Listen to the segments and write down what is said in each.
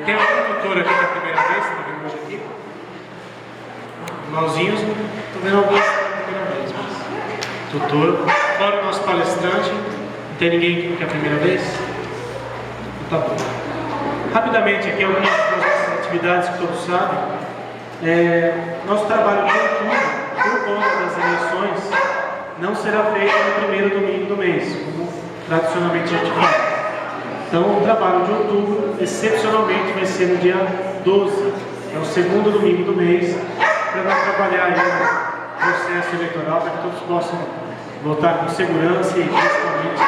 Tem algum tutor aqui que é a primeira vez? Está vendo hoje aqui? Irmãozinhos, estou vendo alguns pela primeira vez. Mas... tutor, fora o nosso palestrante, não tem ninguém aqui que é a primeira vez? Tá bom. Rapidamente aqui, algumas das nossas atividades que todos sabem. Nosso trabalho de outubro, por conta das eleições, não será feito no primeiro domingo do mês, como tradicionalmente a gente faz. Então, o trabalho de outubro, excepcionalmente, vai ser no dia 12, que é o segundo domingo do mês, para nós trabalhar aí no processo eleitoral, para que todos possam votar com segurança e, principalmente,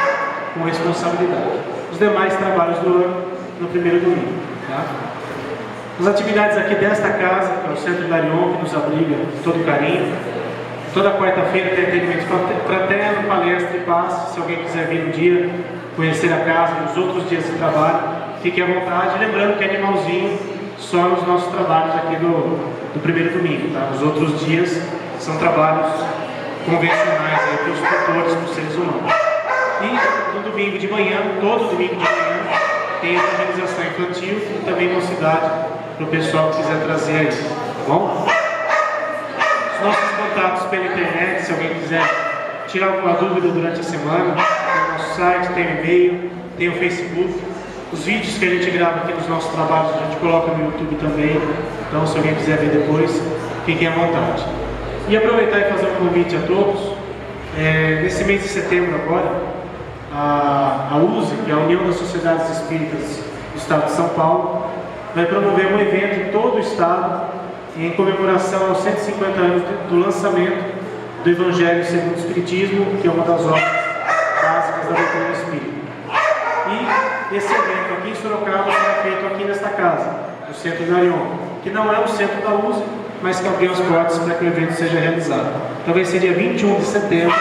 com responsabilidade. Os demais trabalhos do ano, no primeiro domingo. Tá? As atividades aqui desta casa, que é o Centro Hilarion, que nos abriga com todo carinho. Toda quarta-feira tem atendimento fraterno, palestra e passe. Se alguém quiser vir um dia, conhecer a casa, nos outros dias de trabalho, fique à vontade. Lembrando que animalzinho só nos nossos trabalhos aqui do primeiro domingo. Tá? Os outros dias são trabalhos convencionais aí para os tutores, para os seres humanos. E no domingo de manhã, todo domingo de manhã, tem a organização infantil e também mocidade para o pessoal que quiser trazer aí. Tá bom? Os nossos contatos pela internet, se alguém quiser tirar alguma dúvida durante a semana, tem o nosso site, tem o e-mail, tem o Facebook. Os vídeos que a gente grava aqui nos nossos trabalhos, a gente coloca no YouTube também. Então, se alguém quiser ver depois, fiquem à vontade. E aproveitar e fazer um convite a todos. Nesse mês de setembro agora, a USE, que é a União das Sociedades Espíritas do Estado de São Paulo, vai promover um evento em todo o Estado em comemoração aos 150 anos do lançamento do Evangelho segundo o Espiritismo, que é uma das obras básicas da doutrina espírita. E esse evento aqui em Sorocaba será feito aqui nesta casa, no Centro Hilarion, que não é o centro da USE, mas que abriu as portas para que o evento seja realizado. Então vai ser dia 21 de setembro.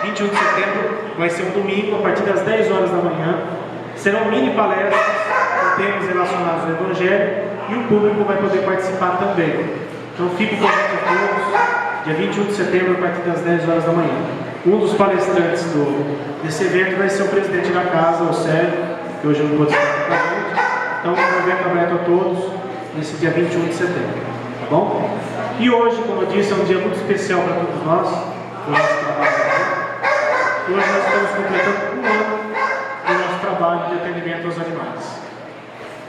21 de setembro vai ser um domingo, a partir das 10 horas da manhã. Serão mini palestras com temas relacionados ao Evangelho e o público vai poder participar também. Então fica o convite a todos, dia 21 de setembro, a partir das 10 horas da manhã. Um dos palestrantes desse evento vai ser o presidente da casa, o Sérgio, que hoje não pode estar com a gente. Então, um evento aberto a todos, nesse dia 21 de setembro. Tá bom? E hoje, como eu disse, é um dia muito especial para todos nós, o nosso trabalho. Hoje nós estamos completando um ano do nosso trabalho de atendimento aos animais.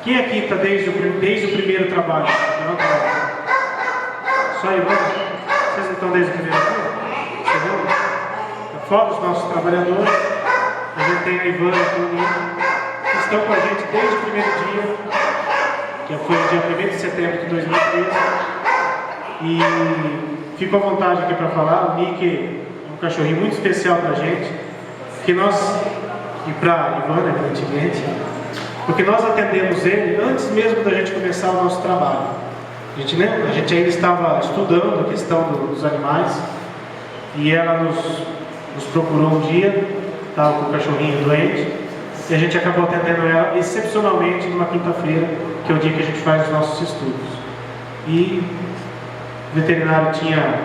Quem aqui está desde o primeiro trabalho? Levanta a mão. Só a Ivana? Vocês não estão desde o primeiro dia? Segundo? Fora os nossos trabalhadores, a gente tem a Ivana e o Nico, que estão com a gente desde o primeiro dia, que foi o dia 1º de setembro de 2013. E fico à vontade aqui para falar. O Nick é um cachorrinho muito especial para a gente, que nós, e para a Ivana, evidentemente, porque nós atendemos ele antes mesmo da gente começar o nosso trabalho. A gente ainda estava estudando a questão dos animais, e ela nos procurou um dia, estava com o cachorrinho doente, e a gente acabou atendendo ela excepcionalmente numa quinta-feira, que é o dia que a gente faz os nossos estudos. E o veterinário tinha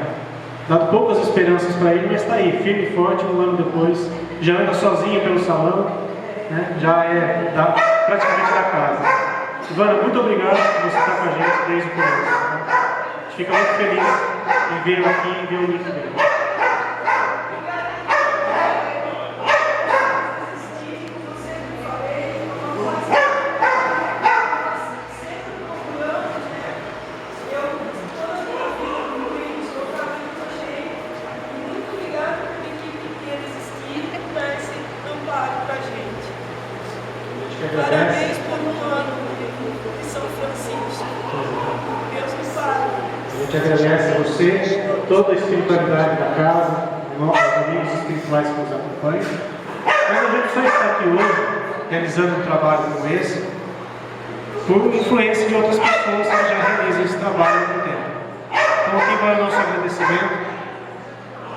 dado poucas esperanças para ele, mas está aí, firme e forte, um ano depois, já anda sozinho pelo salão, né? Já é praticamente da casa. Ivana, muito obrigado por você estar com a gente desde o começo. Né? A gente fica muito feliz em vê-lo aqui e ver o Nick dele. Parabéns por um ano de São Francisco. Deus nos pague. A gente agradece a você, toda a espiritualidade da casa, nossos amigos espirituais que nos acompanham. Mas a gente só está aqui hoje, realizando um trabalho como esse, por influência de outras pessoas que já realizam esse trabalho há muito tempo. Então aqui vai o nosso agradecimento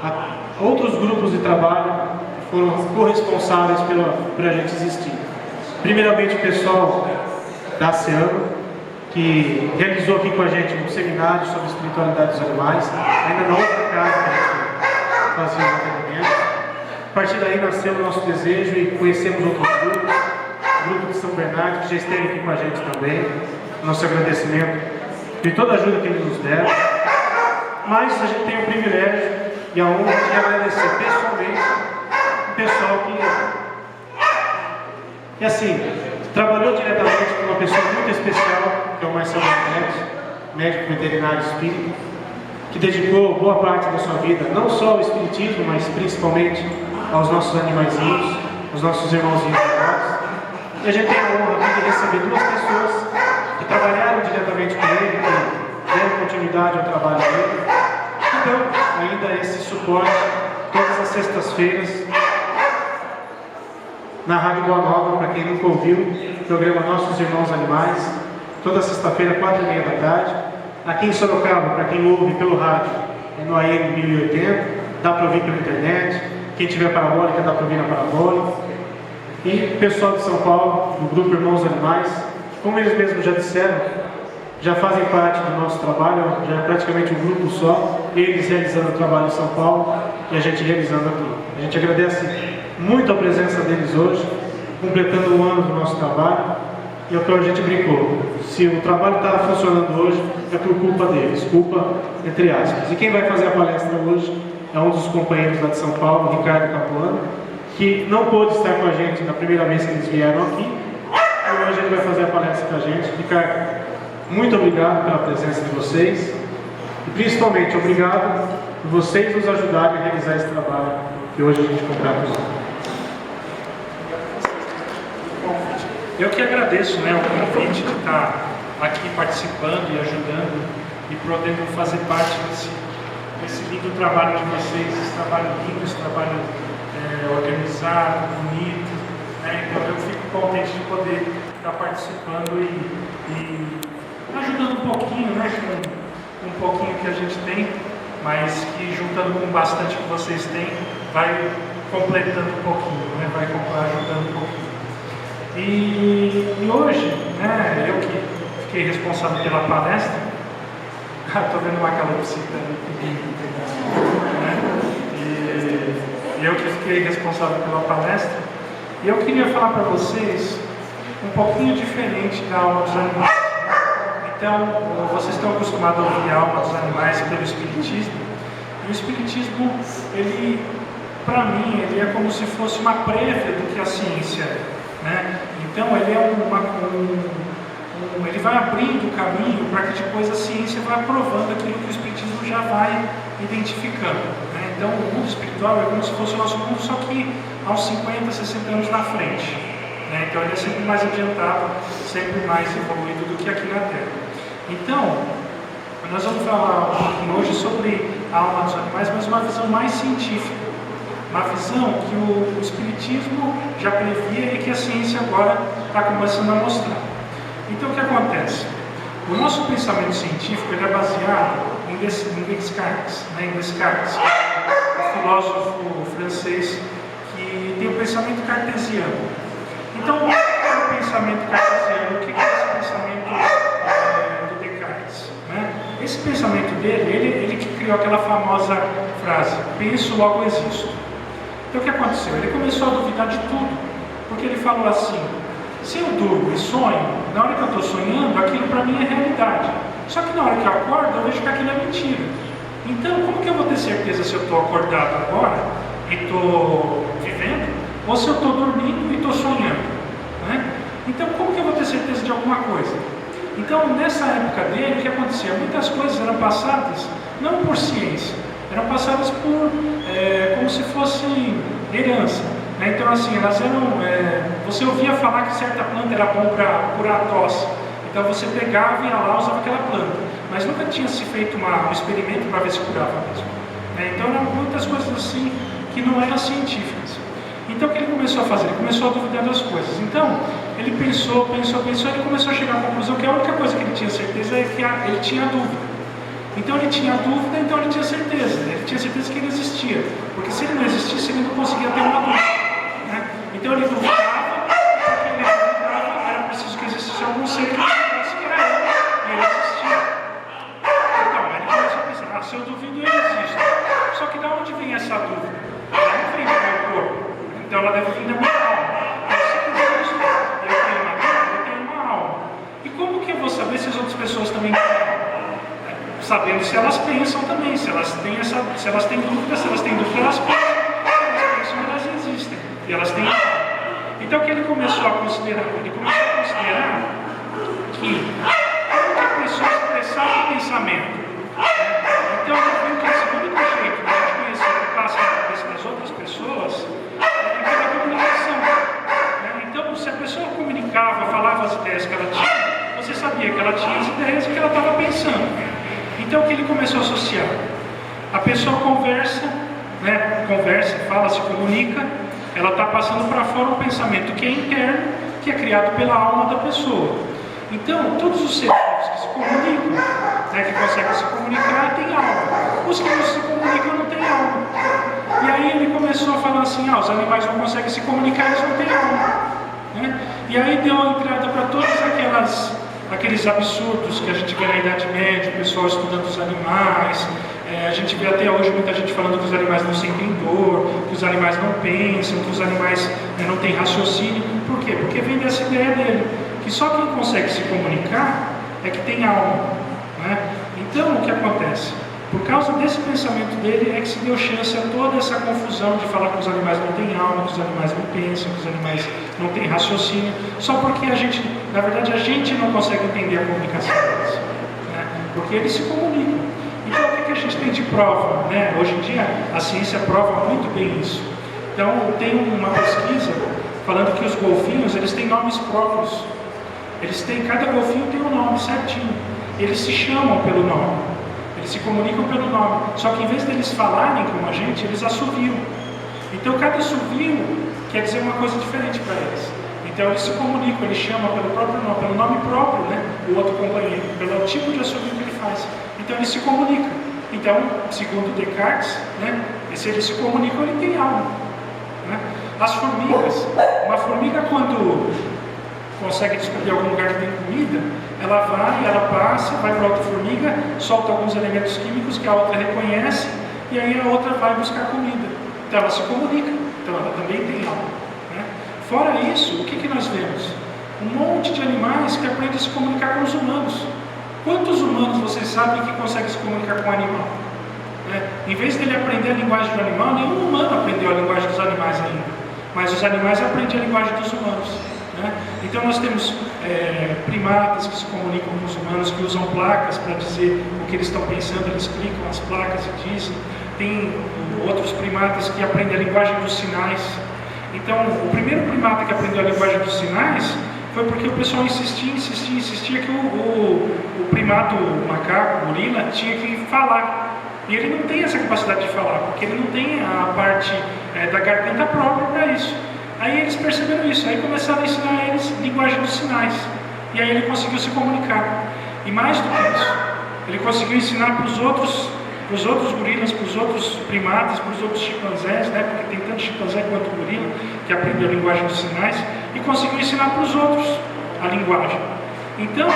a outros grupos de trabalho que foram corresponsáveis por a gente existir. Primeiramente o pessoal da ASEANO, que realizou aqui com a gente um seminário sobre espiritualidade dos animais, ainda na outra casa que a gente fazia o atendimento. A partir daí nasceu o nosso desejo e conhecemos outros grupos. grupo de São Bernardo, que já esteve aqui com a gente também. Nosso agradecimento de toda a ajuda que eles nos deram. Mas a gente tem o privilégio e a honra de agradecer pessoalmente o pessoal que assim, trabalhou diretamente com uma pessoa muito especial, que é o Marcelo Neto, médico veterinário espírita, que dedicou boa parte da sua vida, não só ao espiritismo, mas principalmente aos nossos animaizinhos, aos nossos irmãozinhos amados. E a gente tem a honra aqui de receber duas pessoas que trabalharam diretamente com ele, que deram continuidade ao trabalho dele, que dão ainda esse suporte todas as sextas-feiras na Rádio Boa Nova, para quem nunca ouviu, o programa Nossos Irmãos Animais, toda sexta-feira, 4h30 da tarde. Aqui em Sorocaba, para quem ouve pelo rádio, é no AM 1080, dá para ouvir pela internet. Quem tiver parabólica, dá para ouvir na parabólica. E o pessoal de São Paulo, do Grupo Irmãos Animais, como eles mesmos já disseram, já fazem parte do nosso trabalho, já é praticamente um grupo só, eles realizando o trabalho em São Paulo e a gente realizando aqui. A gente agradece muito a presença deles hoje, completando um ano do nosso trabalho, e é o que a gente brincou. Se o trabalho está funcionando hoje, é por culpa deles, culpa entre aspas. E quem vai fazer a palestra hoje é um dos companheiros lá de São Paulo, Ricardo Capuano, que não pôde estar com a gente na primeira vez que eles vieram aqui, e hoje ele vai fazer a palestra com a gente. Ricardo, muito obrigado pela presença de vocês, e principalmente obrigado por vocês nos ajudarem a realizar esse trabalho que hoje a gente concretizou. Eu que agradeço, o convite de estar aqui participando e ajudando e podendo fazer parte desse lindo trabalho de vocês, esse trabalho lindo, esse trabalho organizado, bonito. Então eu fico contente de poder estar participando e ajudando um pouquinho, com um pouquinho que a gente tem, mas que juntando com bastante que vocês têm, vai completando um pouquinho, vai ajudando um pouquinho. E hoje, eu que fiquei responsável pela palestra, estou vendo uma calopsita ali, e eu que fiquei responsável pela palestra, e eu queria falar para vocês um pouquinho diferente da alma dos animais. Então, vocês estão acostumados a ouvir a alma dos animais pelo Espiritismo, e o Espiritismo, ele, para mim, ele é como se fosse uma prévia do que a ciência é. Então ele é ele vai abrindo o caminho para que depois a ciência vá provando aquilo que o Espiritismo já vai identificando. Então o mundo espiritual é como se fosse o nosso mundo, só que aos 50, 60 anos na frente. Então ele é sempre mais adiantado, sempre mais evoluído do que aqui na Terra. Então, nós vamos falar um pouquinho hoje sobre a alma dos animais, mas uma visão mais científica. Uma visão que o Espiritismo já previa e que a ciência agora está começando a mostrar. Então o que acontece? O nosso pensamento científico ele é baseado em Descartes, o filósofo francês que tem o pensamento cartesiano. Então o que é o pensamento cartesiano? O que é esse pensamento do Descartes? Esse pensamento dele, ele que criou aquela famosa frase, penso, logo existo. Então o que aconteceu? Ele começou a duvidar de tudo, porque ele falou assim, se eu durmo e sonho, na hora que eu estou sonhando, aquilo para mim é realidade. Só que na hora que eu acordo, eu vejo que aquilo é mentira. Então como que eu vou ter certeza se eu estou acordado agora e estou vivendo, ou se eu estou dormindo e estou sonhando? Então como que eu vou ter certeza de alguma coisa? Então nessa época dele, o que acontecia? Muitas coisas eram passadas, não por ciência, eram passadas por, como se fosse herança. Então assim, elas eram, você ouvia falar que certa planta era bom para curar a tosse, então você pegava e ia lá usava aquela planta, mas nunca tinha se feito um experimento para ver se curava mesmo. Então eram muitas coisas assim que não eram científicas. Então o que ele começou a fazer? Ele começou a duvidar das coisas. Então ele pensou, ele começou a chegar à conclusão que a única coisa que ele tinha certeza é que ele tinha dúvida. Então ele tinha dúvida, então ele tinha certeza. Ele tinha certeza que ele existia. Porque se ele não existisse, ele não conseguia ter uma dúvida. Então ele duvidava, porque ele duvidava, era preciso que existisse algum ser que dissesse que era ele. E ele existia. Então ele começou a pensar, se eu duvido, eu existo. Só que de onde vem essa dúvida? Ela não vem do meu corpo. Então ela deve vir da minha alma. Então se eu existo, eu sabendo se elas pensam também, se elas têm dúvidas, se elas pensam, se elas pensam, elas existem, e elas têm. Então o que ele começou a considerar? Ele começou a considerar que a pessoa expressava o pensamento. Então eu vi que esse único jeito de a gente conhecer o que passa na cabeça das outras pessoas é pela comunicação. Então se a pessoa comunicava, falava as ideias que ela tinha, você sabia que ela tinha as ideias e que ela estava pensando. Então o que ele começou a associar? A pessoa conversa, fala, se comunica, ela está passando para fora um pensamento que é interno, que é criado pela alma da pessoa. Então, todos os seres que se comunicam, que conseguem se comunicar, têm alma. Os que não se comunicam não têm alma. E aí ele começou a falar assim, os animais não conseguem se comunicar, eles não têm alma. E aí deu a entrada para todos aqueles absurdos que a gente vê na Idade Média, o pessoal estudando os animais. A gente vê até hoje muita gente falando que os animais não sentem dor, que os animais não pensam, que os animais não têm raciocínio. Por quê? Porque vem dessa ideia dele, que só quem consegue se comunicar é que tem alma. Então, o que acontece? Por causa desse pensamento dele é que se deu chance a toda essa confusão de falar que os animais não têm alma, que os animais não pensam, que os animais não têm raciocínio, só porque na verdade a gente não consegue entender a comunicação deles, porque eles se comunicam. Então o que a gente tem de prova? Hoje em dia a ciência prova muito bem isso. Então tem uma pesquisa falando que os golfinhos eles têm nomes próprios. Cada golfinho tem um nome certinho. Eles se chamam pelo nome. Eles se comunicam pelo nome. Só que em vez deles falarem como a gente, eles assoviam. Então cada assovio quer dizer uma coisa diferente para eles. Então eles se comunicam, eles chamam pelo nome próprio, o outro companheiro, pelo tipo de assovio que ele faz. Então eles se comunicam. Então, segundo Descartes, se eles se comunicam, ele tem alma. As formigas, uma formiga quando consegue descobrir algum lugar que tem comida, ela passa, vai para outra formiga, solta alguns elementos químicos que a outra reconhece, e aí a outra vai buscar comida. Então ela se comunica, então ela também tem alma. Fora isso, o que nós vemos? Um monte de animais que aprendem a se comunicar com os humanos. Quantos humanos vocês sabem que conseguem se comunicar com o animal? Em vez dele aprender a linguagem do animal, nenhum humano aprendeu a linguagem dos animais ainda. Mas os animais aprendem a linguagem dos humanos. Então nós temos primatas que se comunicam com os humanos, que usam placas para dizer o que eles estão pensando, eles clicam as placas e dizem. Tem outros primatas que aprendem a linguagem dos sinais. Então o primeiro primata que aprendeu a linguagem dos sinais foi porque o pessoal insistia que o primato, o macaco, o gorila, tinha que falar. E ele não tem essa capacidade de falar, porque ele não tem a parte da garganta própria para isso. Aí eles perceberam isso, aí começaram a ensinar a eles linguagem dos sinais. E aí ele conseguiu se comunicar. E mais do que isso, ele conseguiu ensinar para os outros gorilas, para os outros primatas, para os outros chimpanzés, porque tem tanto chimpanzé quanto gorila que aprendeu a linguagem dos sinais, e conseguiu ensinar para os outros a linguagem. Então,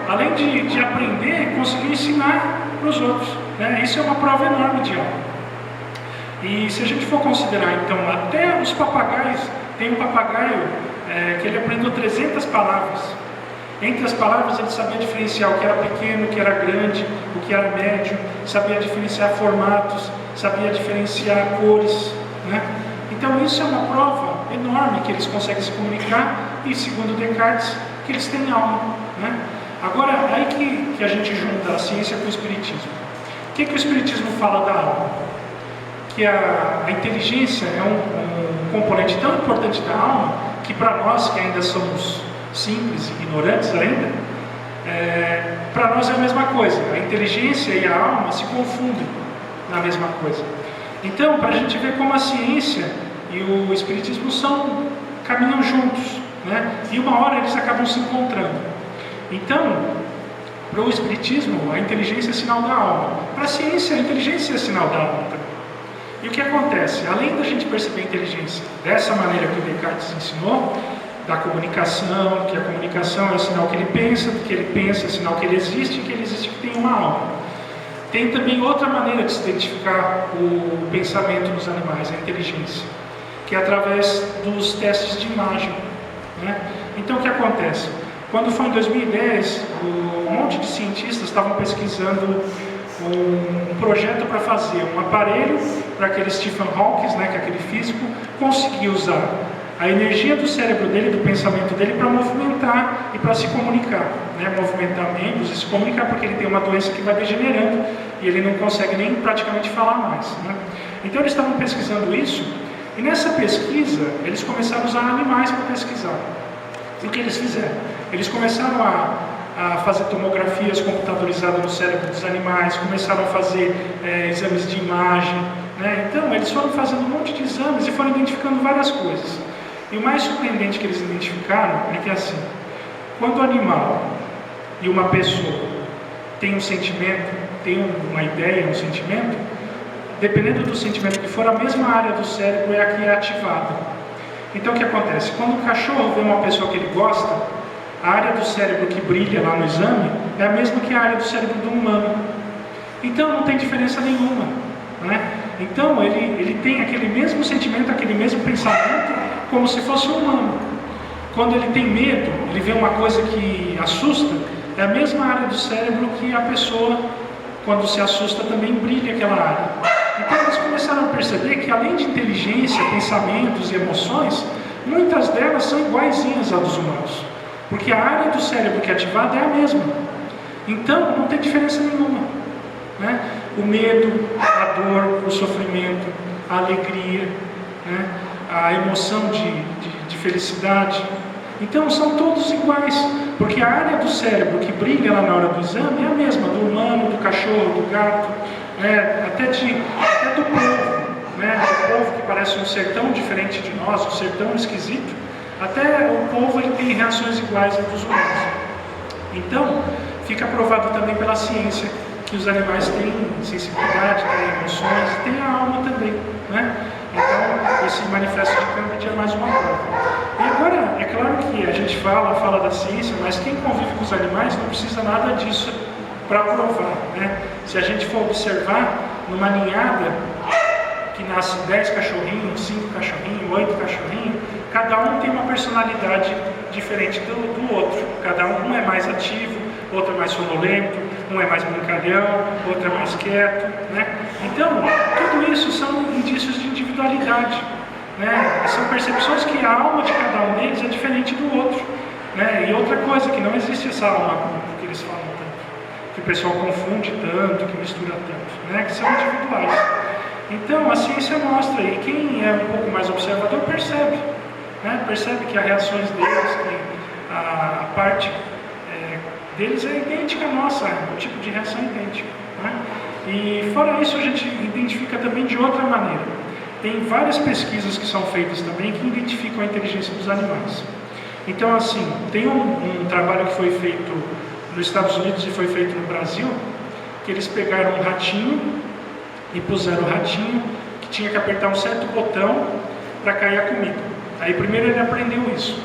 além de aprender, conseguiu ensinar para os outros. Isso é uma prova enorme de alma. E se a gente for considerar, então, até os papagaios, tem um papagaio que ele aprendeu 300 palavras. Entre as palavras ele sabia diferenciar o que era pequeno, o que era grande, o que era médio, sabia diferenciar formatos, sabia diferenciar cores. Então isso é uma prova enorme que eles conseguem se comunicar e, segundo Descartes, que eles têm alma. Agora, aí que a gente junta a ciência com o espiritismo. O que o espiritismo fala da alma? Que a inteligência é um componente tão importante da alma que para nós que ainda somos simples, ignorantes ainda, para nós é a mesma coisa. A inteligência e a alma se confundem na mesma coisa. Então, para a gente ver como a ciência e o espiritismo caminham juntos, e uma hora eles acabam se encontrando. Então, para o espiritismo, a inteligência é sinal da alma. Para a ciência, a inteligência é sinal da alma também. E o que acontece? Além da gente perceber a inteligência dessa maneira que o Descartes ensinou, da comunicação, que a comunicação é o sinal que ele pensa é sinal que ele existe, que ele existe que tem uma alma. Tem também outra maneira de se identificar o pensamento dos animais, a inteligência, que é através dos testes de imagem. Então o que acontece? Quando foi em 2010, um monte de cientistas estavam pesquisando um projeto para fazer um aparelho para aquele Stephen Hawking, né, que é aquele físico, conseguir usar a energia do cérebro dele, do pensamento dele, para movimentar e para se comunicar, né? Movimentar membros e se comunicar, porque ele tem uma doença que vai degenerando e ele não consegue nem praticamente falar mais, né? Então eles estavam pesquisando isso, e nessa pesquisa eles começaram a usar animais para pesquisar. E o que eles fizeram? Eles começaram a fazer tomografias computadorizadas no cérebro dos animais, começaram a fazer exames de imagem, né? Então eles foram fazendo um monte de exames e foram identificando várias coisas. E o mais surpreendente que eles identificaram é que, assim, quando o animal e uma pessoa tem um sentimento, tem uma ideia, um sentimento, dependendo do sentimento que for, a mesma área do cérebro é a que é ativada. Então o que acontece? Quando o cachorro vê uma pessoa que ele gosta, a área do cérebro que brilha lá no exame é a mesma que a área do cérebro do humano. Então não tem diferença nenhuma, né? Então ele tem aquele mesmo sentimento, aquele mesmo pensamento, como se fosse um humano. Quando ele tem medo, ele vê uma coisa que assusta, é a mesma área do cérebro que a pessoa, quando se assusta, também brilha aquela área. Então eles começaram a perceber que, além de inteligência, pensamentos e emoções, muitas delas são iguaizinhas às dos humanos, porque a área do cérebro que é ativada é a mesma. Então não tem diferença nenhuma, né? O medo, a dor, o sofrimento, a alegria, né? A emoção de felicidade. Então são todos iguais, porque a área do cérebro que brilha lá na hora do exame é a mesma do humano, do cachorro, do gato, né? até do povo, né? O povo que parece um ser tão diferente de nós, um ser tão esquisito, até o povo ele tem reações iguais às dos humanos. Então fica provado também pela ciência que os animais têm sensibilidade, têm emoções, têm a alma também, né? Então, esse manifesto de Cambridge é mais uma prova. E agora, é claro que a gente fala da ciência, mas quem convive com os animais não precisa nada disso para provar, né? Se a gente for observar, numa ninhada que nasce 10 cachorrinhos, 5 cachorrinhos, 8 cachorrinhos, cada um tem uma personalidade diferente do outro. Cada um é mais ativo, outro é mais sonolento, um é mais brincalhão, outro é mais quieto, né? Então, tudo isso são indícios de individualidade, né? São percepções que a alma de cada um deles é diferente do outro, né? E outra coisa, que não existe essa alma que eles falam tanto, que o pessoal confunde tanto, que mistura tanto, né? Que são individuais. Então, a ciência mostra, e quem é um pouco mais observador percebe, né? Percebe que as reações deles, que a parte deles é idêntica à nossa, o tipo de reação é idêntico, né? E fora isso, a gente identifica também de outra maneira. Tem várias pesquisas que são feitas também que identificam a inteligência dos animais. Então, assim, tem um trabalho que foi feito nos Estados Unidos e foi feito no Brasil, que eles pegaram um ratinho e puseram o ratinho que tinha que apertar um certo botão para cair a comida. Aí primeiro ele aprendeu isso.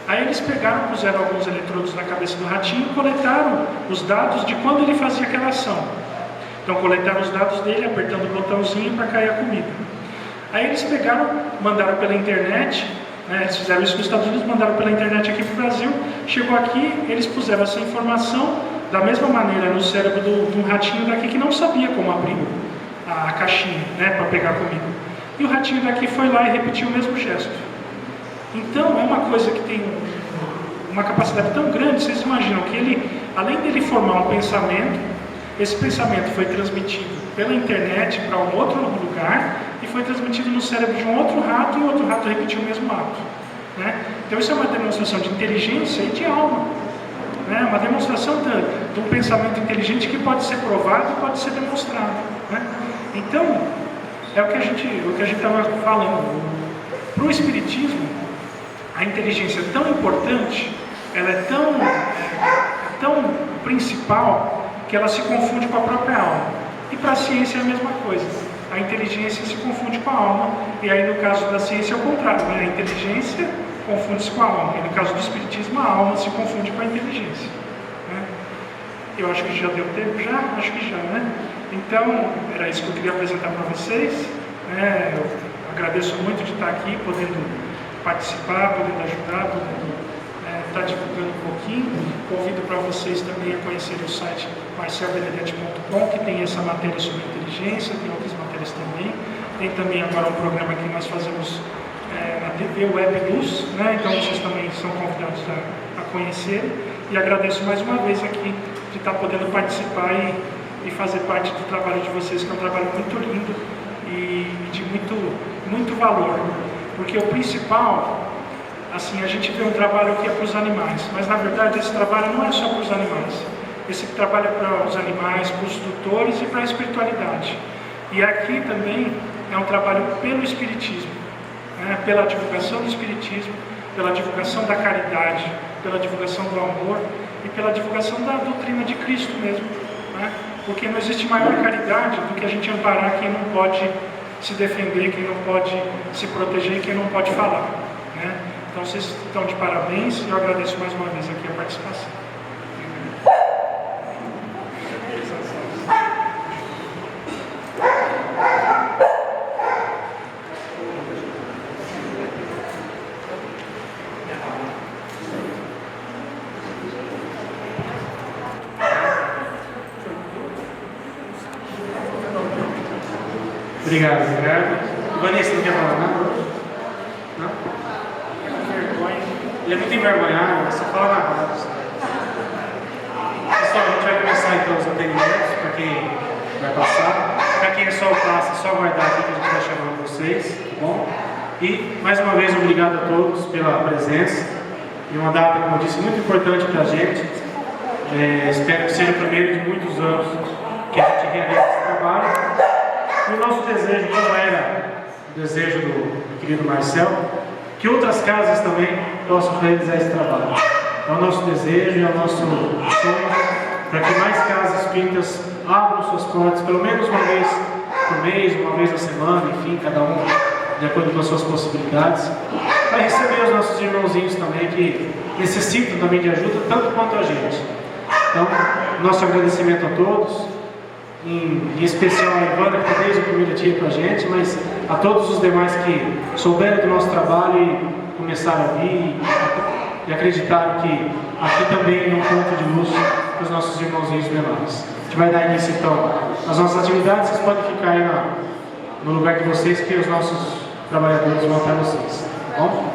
Aí eles pegaram, puseram alguns eletrodos na cabeça do ratinho e coletaram os dados de quando ele fazia aquela ação. Então coletaram os dados dele, apertando o botãozinho para cair a comida. Aí eles pegaram, mandaram pela internet, né, eles fizeram isso nos Estados Unidos, mandaram pela internet aqui para o Brasil, chegou aqui, eles puseram essa informação da mesma maneira no cérebro de um ratinho daqui que não sabia como abrir a caixinha, né, para pegar a comida. E o ratinho daqui foi lá e repetiu o mesmo gesto. Então é uma coisa que tem uma capacidade tão grande, vocês imaginam que ele, além dele formar um pensamento, esse pensamento foi transmitido pela internet para um outro lugar e foi transmitido no cérebro de um outro rato e o outro rato repetiu o mesmo ato, né? Então isso é uma demonstração de inteligência e de alma, né? Uma demonstração de um pensamento inteligente que pode ser provado e pode ser demonstrado, né? Então é o que a gente estava falando. Para o Espiritismo, a inteligência é tão importante, ela é tão principal, que ela se confunde com a própria alma. E para a ciência é a mesma coisa. A inteligência se confunde com a alma, e aí no caso da ciência é o contrário, né? A inteligência confunde-se com a alma, e no caso do Espiritismo a alma se confunde com a inteligência, né? Eu acho que já deu tempo, já? Acho que já, né? Então, era isso que eu queria apresentar para vocês, né? Eu agradeço muito de estar aqui, podendo participar, podendo ajudar, podendo estar divulgando um pouquinho. Convido para vocês também a conhecerem o site marcelbenedetti.com, que tem essa matéria sobre inteligência, tem outras matérias também. Tem também agora um programa que nós fazemos na TV Web Luz, né? Então vocês também são convidados a conhecer. E agradeço mais uma vez aqui de estar podendo participar e fazer parte do trabalho de vocês, que é um trabalho muito lindo e de muito valor. Porque o principal, assim, a gente vê um trabalho que é para os animais, mas na verdade esse trabalho não é só para os animais. Esse trabalho é para os animais, para os tutores e para a espiritualidade. E aqui também é um trabalho pelo Espiritismo, né? Pela divulgação do Espiritismo, pela divulgação da caridade, pela divulgação do amor e pela divulgação da doutrina de Cristo mesmo, né? Porque não existe maior caridade do que a gente amparar quem não pode se defender, quem não pode se proteger, quem não pode falar, né? Então vocês estão de parabéns e eu agradeço mais uma vez aqui a participação. Obrigado, Ricardo. Vanessa, não quer falar nada? Não? Ele é muito envergonhado, só fala na rádio. Pessoal, a gente vai começar então os atendimentos para quem vai passar. Para quem é só o passe, é só aguardar aqui que a gente vai chamando vocês, tá bom? E mais uma vez, obrigado a todos pela presença. E uma data, como eu disse, muito importante para a gente. Espero que seja o primeiro de muitos anos que a gente realiza esse trabalho. E o nosso desejo, como era o desejo do querido Marcel, que outras casas também possam realizar esse trabalho. É o nosso desejo, é o nosso sonho, para que mais casas espíritas abram suas portas, pelo menos uma vez por mês, uma vez na semana, enfim, cada um de acordo com as suas possibilidades, para receber os nossos irmãozinhos também, que necessitam também de ajuda, tanto quanto a gente. Então, nosso agradecimento a todos. Em especial a Ivana, que está desde o primeiro dia com a gente, mas a todos os demais que souberam do nosso trabalho e começaram a vir e acreditaram que aqui também é um ponto de luz para os nossos irmãozinhos menores. A gente vai dar início então às nossas atividades, vocês podem ficar aí no lugar de vocês, que os nossos trabalhadores vão até vocês, tá bom?